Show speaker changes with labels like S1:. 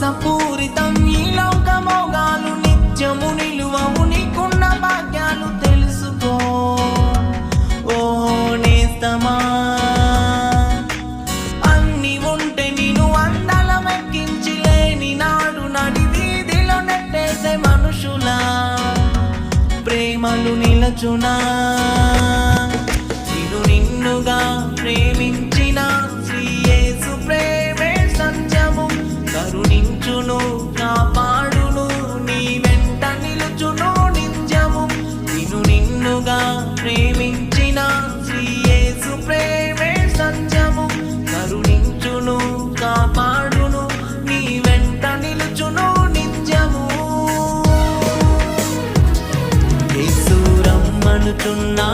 S1: ఆశపూరితం ఈ లోకమోగాలు నిత్యము నిలువవు నీకున్న భాగ్యాలు తెలుసుకో ఓ నేస్తమా అన్ని ఉంటే నేను అందలమెక్కించి లేని నాడు నడి వీధిలో నెట్టేసే మనుషులా ప్రేమలు నిలచునా నేను నిన్నుగా ప్రేమించిన శ్రీ యేసు ప్రేమే సత్యము కరుణించును కాపాడును నీ వెంట నిలుచును నిత్యము నేను నిన్నుగా ప్రేమించిన శ్రీ యేసు ప్రేమే సత్యము కరుణించును కాపాడును నీ వెంట నిలుచును నిత్యము యేసు రమ్మనుచున్నా